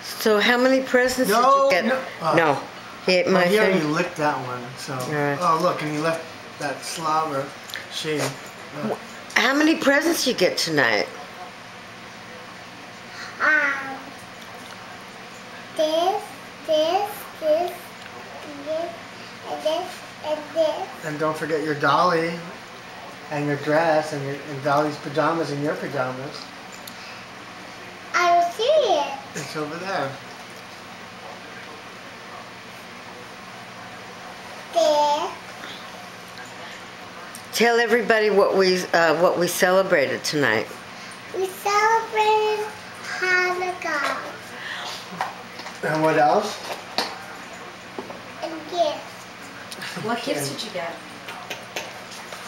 So how many presents did you get? No. He ate my here thing. you licked that one. So. Right. Oh look, and you left that slobber shade. How many presents you get tonight? This, and this. And don't forget your dolly, and your dress, and Dolly's pajamas, and your pajamas. I don't see it. It's over there. There. Tell everybody what we celebrated tonight. We celebrated Hanukkah. And what else? And gifts. What gifts did you get?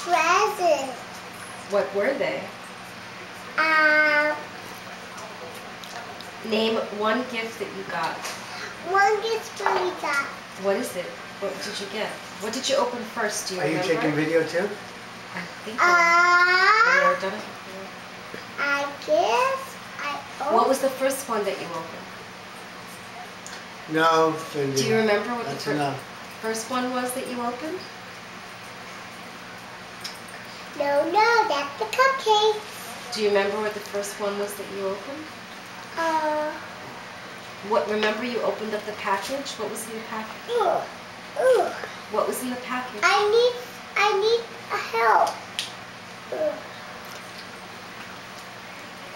Presents. What were they? Name one gift that you got. One gift we got. What is it? What did you get? What did you open first? Do you remember? Are you taking video too? I think I've never done it before. I guess I opened. What was the first one that you opened? No. Do you remember what That's the enough. first one was that you opened? No, that's the cupcake. Do you remember what the first one was that you opened? Remember you opened up the package? What was in the package? What was in the package? I need a help.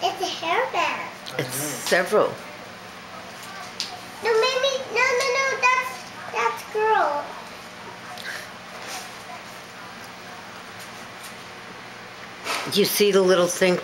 It's a hairband. It's several. No, maybe no. That's girl. You see the little thing